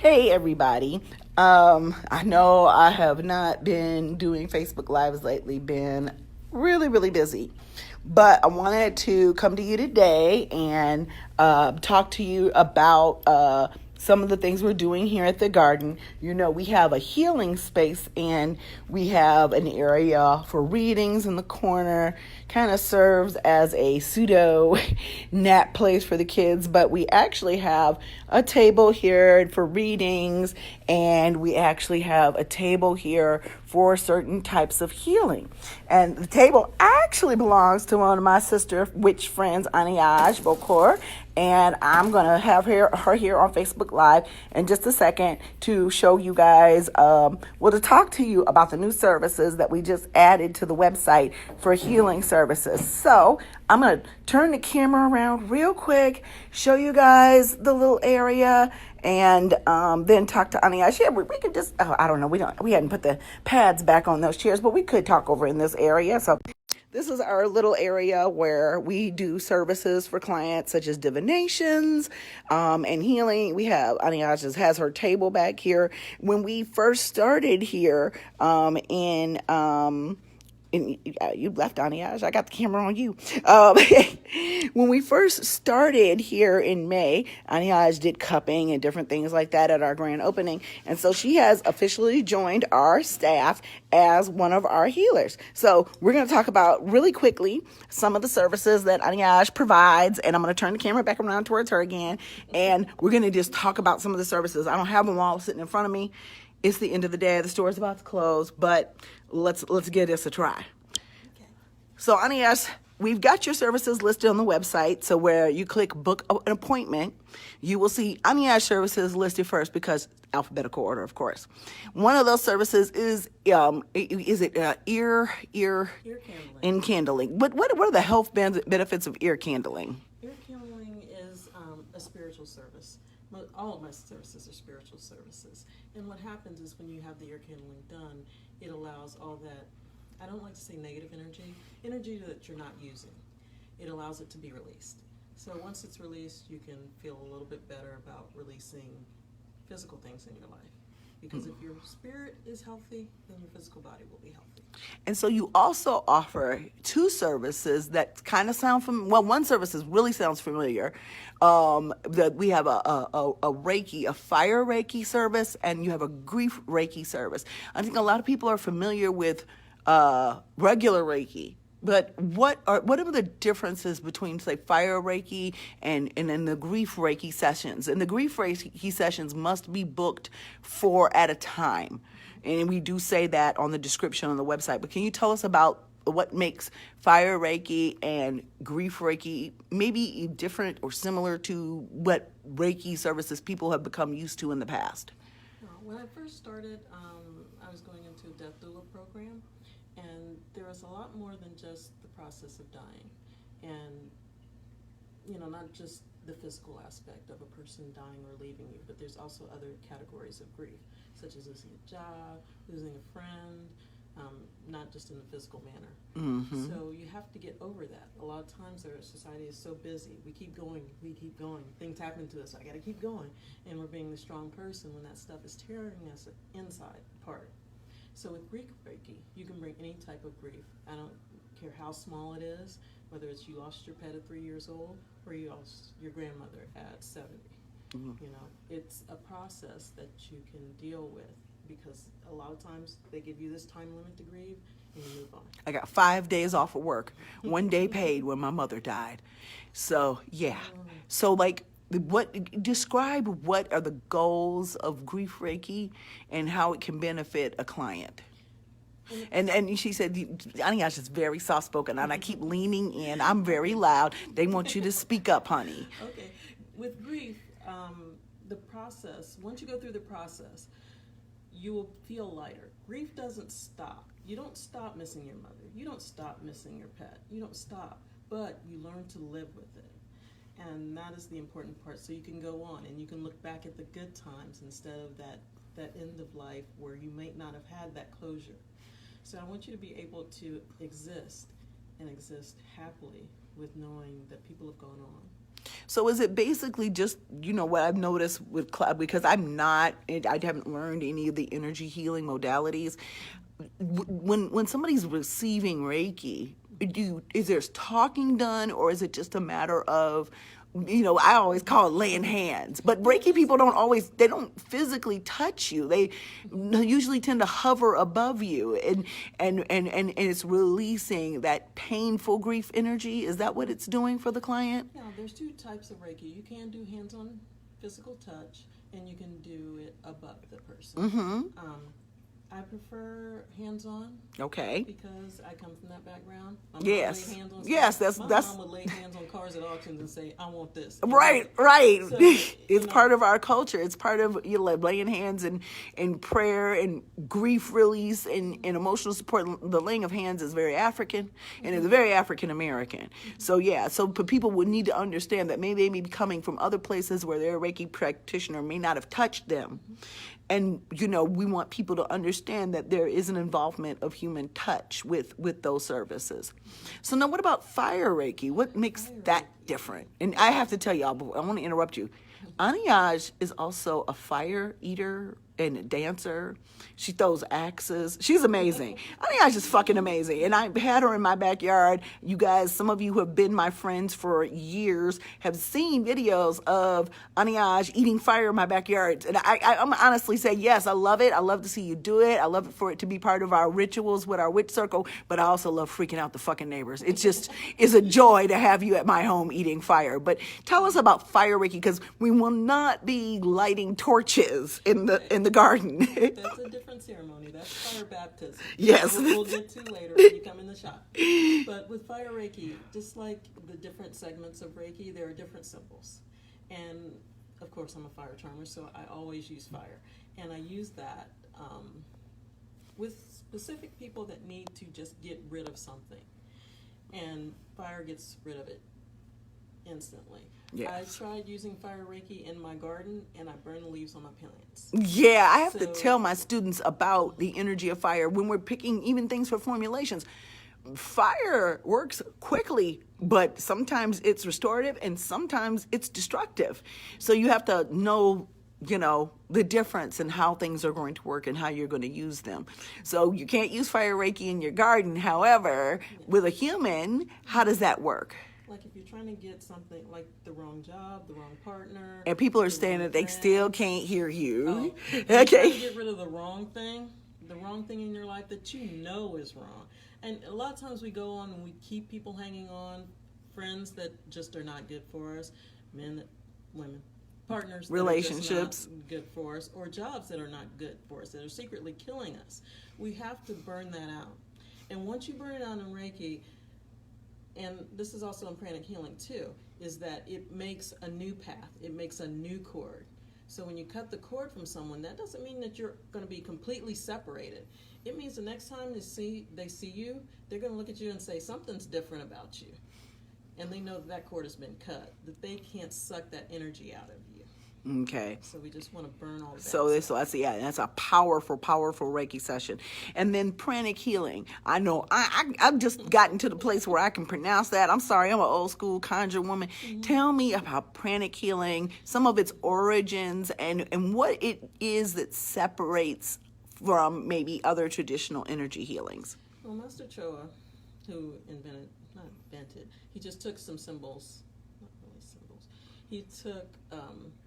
Hey everybody. I know I have not been doing Facebook Lives lately, been really busy. But I wanted to come to you today and talk to you about some of the things we're doing here at the garden. You know, we have a healing space and we have an area for readings in the corner. Kind of serves as a pseudo nap place for the kids, but we actually have a table here for readings, and we actually have a table here for certain types of healing. And the table actually belongs to one of my sister witch friends, Aniage Bokor, and I'm going to have her here on Facebook Live in just a second to show you guys, to talk to you about the new services that we just added to the website for healing services. So I'm going to turn the camera around real quick, show you guys the little area, and then talk to Aniage. Yeah, we could just, I don't know, we hadn't put the pads back on those chairs, but we could talk over in this area. So this is our little area where we do services for clients such as divinations and healing. We have, Aniage has her table back here. When we first started here you left, Aniage. I got the camera on you. When we first started here in May, Aniage did cupping and different things like that at our grand opening. And so she has officially joined our staff as one of our healers. So we're going to talk about really quickly some of the services that Aniage provides. And I'm going to turn the camera back around towards her again. And we're going to just talk about some of the services. I don't have them all sitting in front of me. It's the end of the day. The store's about to close, but let's give this a try. Okay. So, Aniage, we've got your services listed on the website. So where you click book an appointment, you will see Aniage services listed first because alphabetical order, of course. One of those services is ear candling. What are the health benefits of ear candling? Ear candling is a spiritual service. All of my services are spiritual services. And what happens is when you have the ear candling done, it allows all that, I don't like to say negative energy that you're not using. It allows it to be released. So once it's released, you can feel a little bit better about releasing physical things in your life. Because if your spirit is healthy, then your physical body will be healthy. And so you also offer two services that kind of sound familiar. Well, one service really sounds familiar. That we have a Reiki, a fire Reiki service, and you have a grief Reiki service. I think a lot of people are familiar with regular Reiki. But what are the differences between, say, fire Reiki and then the grief Reiki sessions? And the grief Reiki sessions must be booked 4 at a time. And we do say that on the description on the website. But can you tell us about what makes fire Reiki and grief Reiki maybe different or similar to what Reiki services people have become used to in the past? When I first started, I was going into a death doula program. And there is a lot more than just the process of dying. And, not just the physical aspect of a person dying or leaving you, but there's also other categories of grief, such as losing a job, losing a friend, not just in a physical manner. Mm-hmm. So you have to get over that. A lot of times our society is so busy. We keep going. Things happen to us. I got to keep going. And we're being the strong person when that stuff is tearing us inside apart. So with grief Reiki, you can bring any type of grief. I don't care how small it is, whether it's you lost your pet at 3 years old or you lost your grandmother at 70. Mm-hmm. It's a process that you can deal with because a lot of times they give you this time limit to grieve and you move on. I got 5 days off of work, 1 day paid when my mother died. So, yeah. So, describe what are the goals of grief Reiki and how it can benefit a client. And she said, Aniage is very soft-spoken, and I keep leaning in. I'm very loud. They want you to speak up, honey. Okay. With grief, the process, once you go through the process, you will feel lighter. Grief doesn't stop. You don't stop missing your mother. You don't stop missing your pet. You don't stop, but you learn to live with it. And that is the important part. So you can go on and you can look back at the good times instead of that end of life where you may not have had that closure. So I want you to be able to exist and exist happily with knowing that people have gone on. So is it basically just, what I've noticed with club, because I haven't learned any of the energy healing modalities. When somebody's receiving Reiki, is there talking done, or is it just a matter of, I always call it laying hands, but Reiki people they don't physically touch you. They usually tend to hover above you, and it's releasing that painful grief energy. Is that what it's doing for the client? Yeah, there's two types of Reiki. You can do hands-on physical touch, and you can do it above the person. Mm-hmm. I prefer hands-on. Okay. Because I come from that background. Yes. Laid hands on yes, stuff. that's. My mom would lay hands on cars at auctions and say, "I want this." Right. So, it's part of our culture. It's part of laying hands and prayer and grief release and emotional support. The laying of hands is very African, and it's very African American. So but people would need to understand that maybe they may be coming from other places where their Reiki practitioner may not have touched them. And, we want people to understand that there is an involvement of human touch with those services. So now what about fire Reiki? What makes that different? And I have to tell y'all, I want to interrupt you. Aniage is also a fire eater and a dancer. She throws axes. She's amazing. Aniage is fucking amazing. And I had her in my backyard. You guys, some of you who have been my friends for years have seen videos of Aniage eating fire in my backyard. And I'm honestly say, yes, I love it. I love to see you do it. I love it for it to be part of our rituals with our witch circle. But I also love freaking out the fucking neighbors. It's just, it's a joy to have you at my home eating fire. But tell us about fire Reiki, because we will not be lighting torches in the garden. That's a different ceremony. That's fire baptism. Yes. We'll get to later when you come in the shop. But with fire Reiki, just like the different segments of Reiki, there are different symbols. And of course, I'm a fire charmer, so I always use fire. And I use that with specific people that need to just get rid of something. And fire gets rid of it instantly. Yes. I tried using fire Reiki in my garden, and I burned the leaves on my plants. Yeah, I have to tell my students about the energy of fire when we're picking even things for formulations. Fire works quickly, but sometimes it's restorative and sometimes it's destructive. So you have to know, the difference in how things are going to work and how you're going to use them. So you can't use fire Reiki in your garden. However, with a human, how does that work? Like if you're trying to get something like the wrong job, the wrong partner. And people are saying that they still can't hear you. Oh, okay. Trying to get rid of the wrong thing in your life that is wrong. And a lot of times we go on and we keep people hanging on, friends that just are not good for us, women, partners that relationships are just not good for us, or jobs that are not good for us, that are secretly killing us. We have to burn that out. And once you burn it out in Reiki, and this is also in pranic healing too, is that it makes a new path. It makes a new cord. So when you cut the cord from someone, that doesn't mean that you're going to be completely separated. It means the next time they see you, they're going to look at you and say, something's different about you. And they know that cord has been cut, that they can't suck that energy out of you. Okay. So we just want to burn all that. So that's a powerful Reiki session. And then pranic healing. I know I've just gotten to the place where I can pronounce that. I'm sorry, I'm an old school conjure woman. Mm-hmm. Tell me about pranic healing, some of its origins, and what it is that separates from maybe other traditional energy healings. Well, Master Choa, who he just took some symbols, not really symbols. He took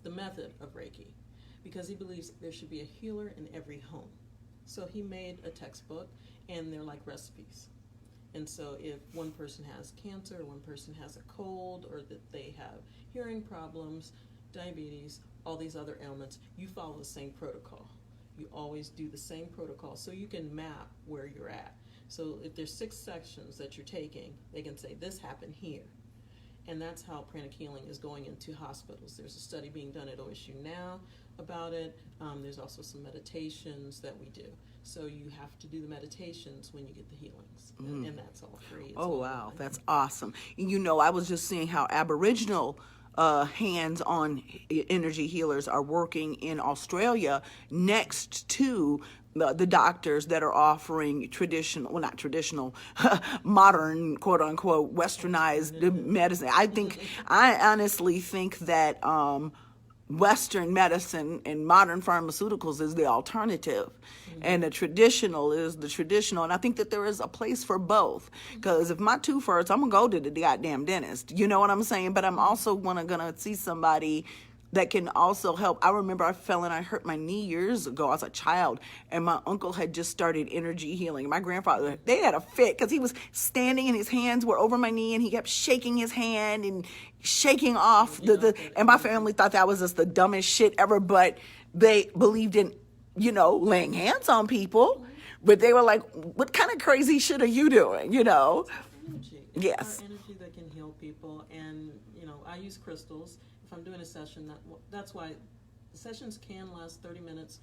the method of Reiki because he believes there should be a healer in every home. So he made a textbook, and they're like recipes. And so if one person has cancer, one person has a cold, or that they have hearing problems, diabetes, all these other ailments, you follow the same protocol. You always do the same protocol so you can map where you're at. So if there's 6 sections that you're taking, they can say, this happened here. And that's how pranic healing is going into hospitals. There's a study being done at OSU now about it. There's also some meditations that we do. So you have to do the meditations when you get the healings. And that's all free. It's wow. That's awesome. I was just seeing how Aboriginal hands-on energy healers are working in Australia next to the doctors that are offering traditional, well, not traditional, modern, quote unquote, westernized medicine. I honestly think that Western medicine and modern pharmaceuticals is the alternative. And the traditional is the traditional. And I think that there is a place for both. Because if my tooth hurts, I'm going to go to the goddamn dentist. You know what I'm saying? But I'm also going to see somebody that can also help. I remember I fell and I hurt my knee years ago as a child, and my uncle had just started energy healing. My grandfather, they had a fit because he was standing and his hands were over my knee and he kept shaking his hand and shaking off and my family thought that was just the dumbest shit ever, but they believed in, laying hands on people. But they were like, what kind of crazy shit are you doing, Energy. It's Yes. our energy that can heal people, and I use crystals. If I'm doing a session, that's why the sessions can last 30 minutes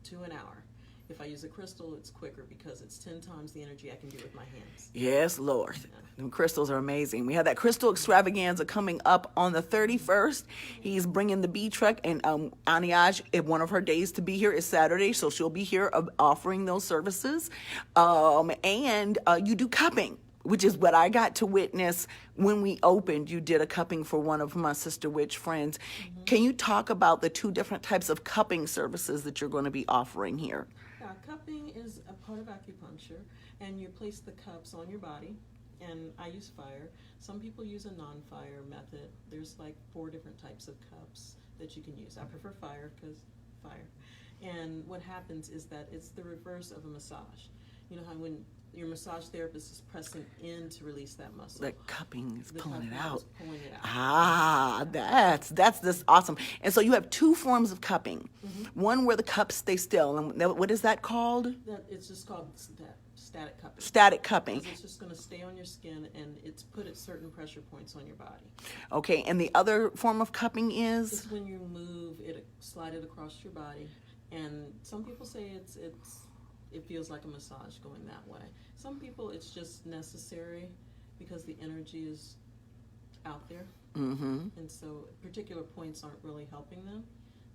to an hour. If I use a crystal, it's quicker because it's 10 times the energy I can do with my hands. Yes, Lord. Them crystals are amazing. We have that crystal extravaganza coming up on the 31st. He's bringing the bee truck, and Aniaj, one of her days to be here is Saturday, so she'll be here offering those services. And you do cupping, which is what I got to witness when we opened. You did a cupping for one of my Sister Witch friends. Mm-hmm. Can you talk about the two different types of cupping services that you're going to be offering here? Yeah, cupping is a part of acupuncture, and you place the cups on your body, and I use fire. Some people use a non-fire method. There's like 4 different types of cups that you can use. I prefer fire because fire. And what happens is that it's the reverse of a massage. You know how when your massage therapist is pressing in to release that muscle. The cupping is pulling it cupping out. is pulling it out. Ah, that's this awesome. And so you have 2 forms of cupping. Mm-hmm. One where the cups stay still. And what is that called? It's just called static cupping. Static cupping. It's just going to stay on your skin, and it's put at certain pressure points on your body. Okay, and the other form of cupping is? It's when you move it, slide it across your body. And some people say it feels like a massage going that way. Some people, it's just necessary because the energy is out there. Mm-hmm. And so particular points aren't really helping them.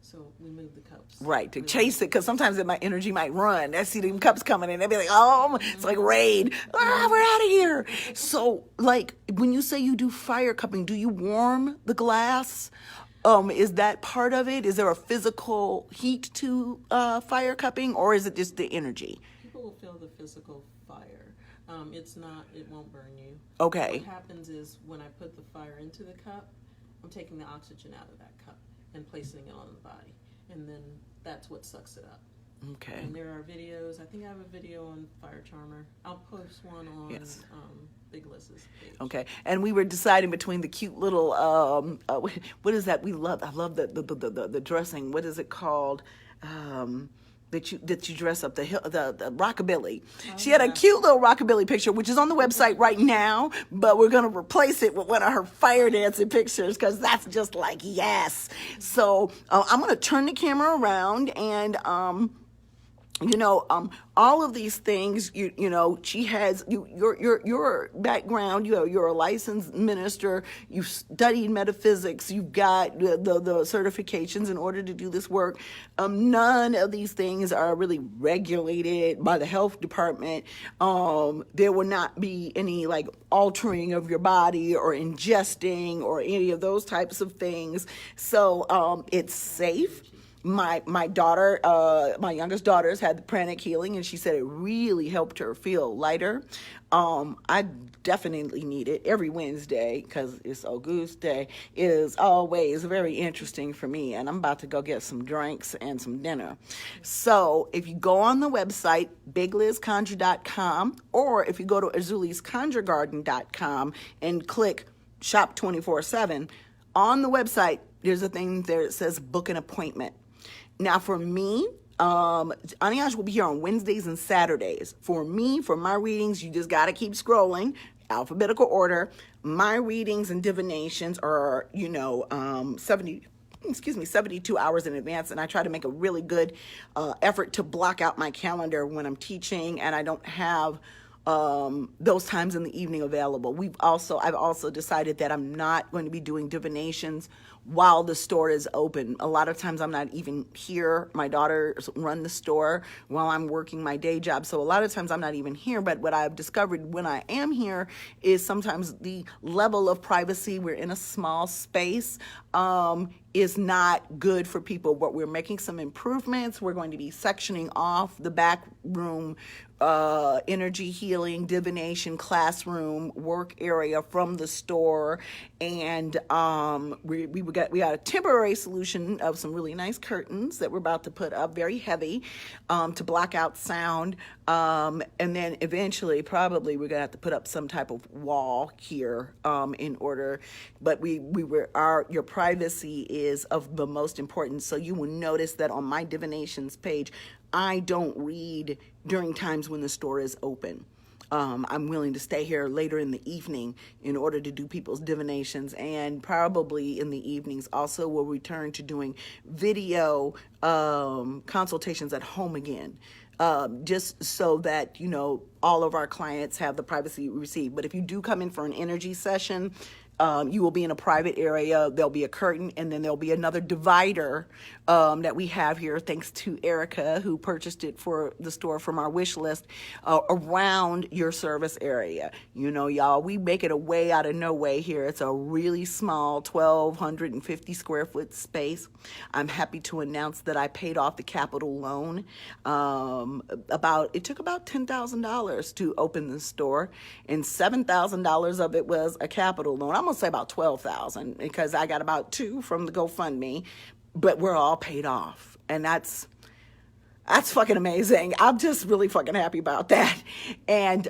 So we move the cups. Right, to chase it, because sometimes my energy might run. I see them cups coming in, they'll be like, oh, it's like raid. Ah, we're out of here. So, like, when you say you do fire cupping, do you warm the glass? Is that part of it? Is there a physical heat to fire cupping, or is it just the energy? People will feel the physical fire. It won't burn you. Okay. What happens is when I put the fire into the cup, I'm taking the oxygen out of that cup and placing it on the body. And then that's what sucks it up. Okay. And there are videos. I think I have a video on Fire Charmer. I'll post one on Big Liz's page. Okay. And we were deciding between the cute little, what is that? I love the dressing. What is it called? That you dress up the rockabilly. She had a cute little rockabilly picture, which is on the website right now, but we're going to replace it with one of her fire dancing pictures because that's just like, yes. So I'm going to turn the camera around and, all of these things, she has your background, you're a licensed minister, you've studied metaphysics, you've got the certifications in order to do this work. None of these things are really regulated by the health department. There will not be any like altering of your body or ingesting or any of those types of things. So it's safe. My daughter, my youngest daughter has had the pranic healing, and she said it really helped her feel lighter. I definitely need it every Wednesday because it's Auguste Day. Is always very interesting for me, and I'm about to go get some drinks and some dinner. So if you go on the website, biglizconjure.com, or if you go to azulisconjuregarden.com and click Shop 24/7, on the website, there's a thing there that says book an appointment. Now, for me, Aniaj will be here on Wednesdays and Saturdays. For me, for my readings, you just got to keep scrolling, alphabetical order. My readings and divinations are, 72 hours in advance, and I try to make a really good effort to block out my calendar when I'm teaching and I don't have those times in the evening available. I've also decided that I'm not going to be doing divinations while the store is open. A lot of times I'm not even here. My daughters run the store while I'm working my day job. So a lot of times I'm not even here. But what I've discovered when I am here is sometimes the level of privacy, we're in a small space, is not good for people. But we're making some improvements. We're going to be sectioning off the back room, energy healing, divination, classroom, work area from the store. And we got a temporary solution of some really nice curtains that we're about to put up, very heavy, to block out sound. And then eventually, probably, we're gonna have to put up some type of wall here in order. But your privacy is of the most importance. So you will notice that on my divinations page, I don't read during times when the store is open. I'm willing to stay here later in the evening in order to do people's divinations, and probably in the evenings also will return to doing video consultations at home again. Just so that, all of our clients have the privacy we receive. But if you do come in for an energy session, you will be in a private area. There'll be a curtain, and then there'll be another divider that we have here, thanks to Erica, who purchased it for the store from our wish list, around your service area. Y'all, we make it a way out of no way here. It's a really small 1,250 square foot space. I'm happy to announce that I paid off the capital loan. It took about $10,000 to open the store, and $7,000 of it was a capital loan. I'm gonna say about $12,000 because I got about $2,000 from the GoFundMe, but we're all paid off, and that's fucking amazing. I'm just really fucking happy about that. And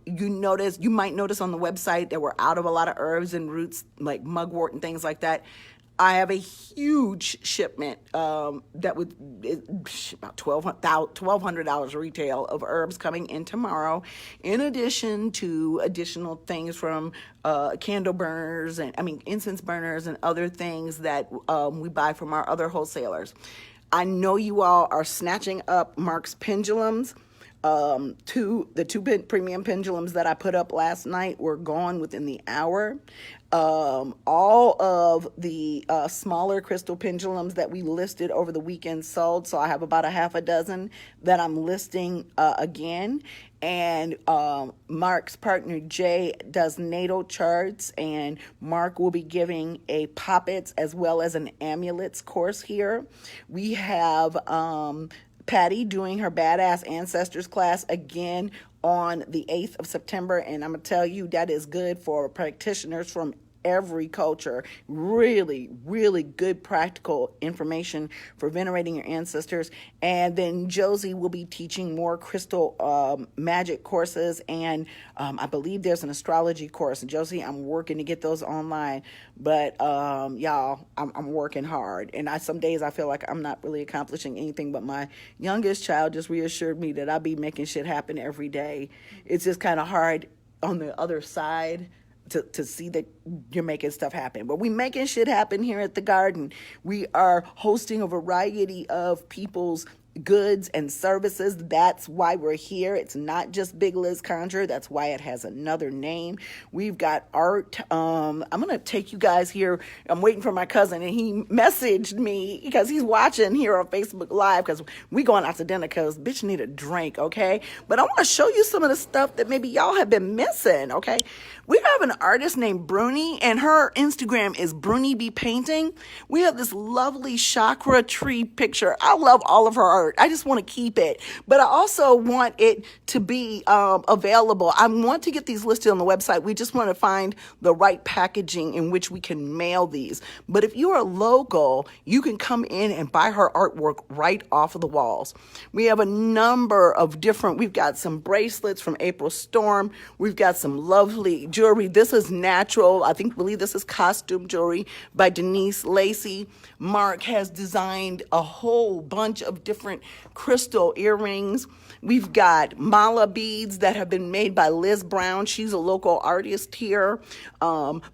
you might notice on the website that we're out of a lot of herbs and roots like mugwort and things like that. I have a huge shipment that would about $1,200 retail of herbs coming in tomorrow, in addition to additional things from candle burners incense burners and other things that we buy from our other wholesalers. I know you all are snatching up Mark's pendulums. The two premium pendulums that I put up last night were gone within the hour. All of the smaller crystal pendulums that we listed over the weekend sold, so I have about a half a dozen that I'm listing again. And Mark's partner Jay does natal charts, and Mark will be giving a poppets as well as an amulets course here. We have Patty doing her Badass Ancestors class again on the 8th of September, and I'm going to tell you that is good for practitioners from every culture. Really, really good practical information for venerating your ancestors. And then Josie will be teaching more crystal magic courses, and I believe there's an astrology course. And Josie, I'm working to get those online, but y'all, I'm working hard, and some days I feel like I'm not really accomplishing anything, but my youngest child just reassured me that I'll be making shit happen every day. It's just kind of hard on the other side to see that you're making stuff happen. But we making shit happen here at the garden. We are hosting a variety of people's goods and services. That's why we're here. It's not just Big Liz Conjure. That's why it has another name. We've got art. I'm going to take you guys here. I'm waiting for my cousin, and he messaged me because he's watching here on Facebook Live, because we going out to dinner because bitch need a drink, okay? But I want to show you some of the stuff that maybe y'all have been missing, okay? We have an artist named Bruni, and her Instagram is Bruni Be Painting. We have this lovely chakra tree picture. I love all of her art. I just want to keep it, but I also want it to be available. I want to get these listed on the website. We just want to find the right packaging in which we can mail these. But if you are local, you can come in and buy her artwork right off of the walls. We have a number of we've got some bracelets from April Storm. We've got some lovely jewelry. This is natural. I believe this is costume jewelry by Denise Lacey. Mark has designed a whole bunch of different crystal earrings. We've got mala beads that have been made by Liz Brown. She's a local artist here.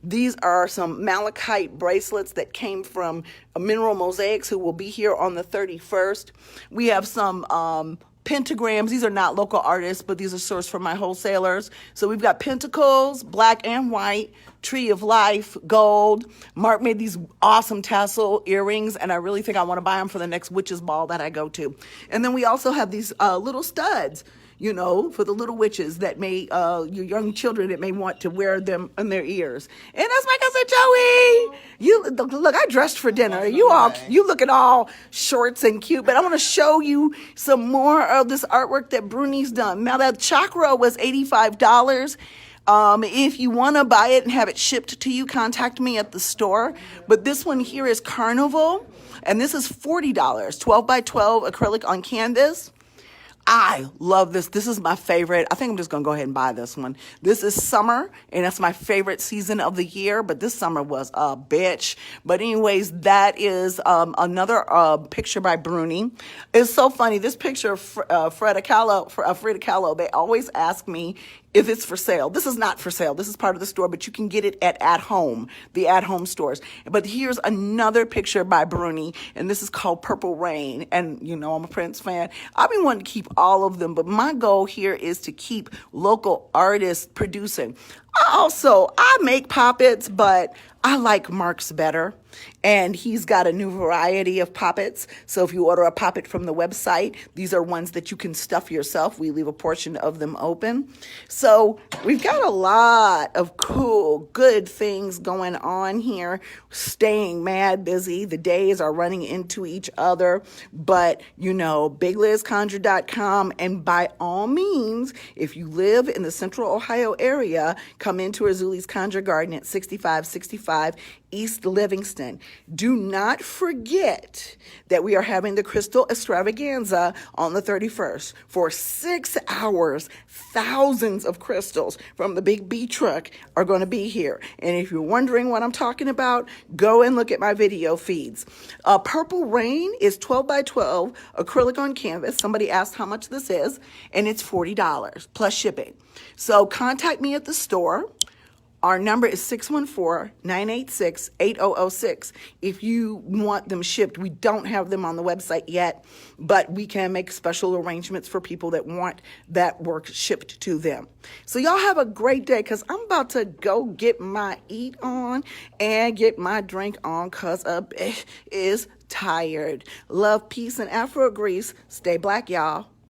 These are some malachite bracelets that came from Mineral Mosaics, who will be here on the 31st. We have some pentagrams. These are not local artists, but these are sourced from my wholesalers. So we've got pentacles, black and white, tree of life, gold. Mark made these awesome tassel earrings, and I really think I want to buy them for the next witches ball that I go to. And then we also have these little studs, you know, for the little witches that may, your young children that may want to wear them in their ears. And that's my cousin Joey. You look, I dressed for dinner. You looking all shorts and cute, but I want to show you some more of this artwork that Bruni's done. Now that chakra was $85. If you want to buy it and have it shipped to you, contact me at the store. But this one here is Carnival, and this is $40, 12 by 12 acrylic on canvas. I love this. This is my favorite. I think I'm just going to go ahead and buy this one. This is summer, and that's my favorite season of the year, but this summer was a bitch. But anyways, that is another picture by Bruni. It's so funny. This picture of Frida Kahlo, they always ask me if it's for sale. This is not for sale. This is part of the store, but you can get it at home, the at-home stores. But here's another picture by Bruni, and this is called Purple Rain. And, you know, I'm a Prince fan. I've been wanting to keep all of them, but my goal here is to keep local artists producing. I make poppets, but I like Mark's better. And he's got a new variety of poppets. So if you order a poppet from the website, these are ones that you can stuff yourself. We leave a portion of them open. So we've got a lot of cool, good things going on here. Staying mad busy. The days are running into each other. But, you know, BigLizConjure.com. And by all means, if you live in the Central Ohio area, come into Erzuli's Conjure Garden at 6565 East Livingston. Do not forget that we are having the Crystal Extravaganza on the 31st. For 6 hours, thousands of crystals from the Big B truck are going to be here. And if you're wondering what I'm talking about, go and look at my video feeds. Purple Rain is 12 by 12 acrylic on canvas. Somebody asked how much this is, and it's $40 plus shipping. So contact me at the store. Our number is 614-986-8006. If you want them shipped, we don't have them on the website yet, but we can make special arrangements for people that want that work shipped to them. So y'all have a great day, because I'm about to go get my eat on and get my drink on, because a bitch is tired. Love, peace, and Afro grease. Stay black, y'all.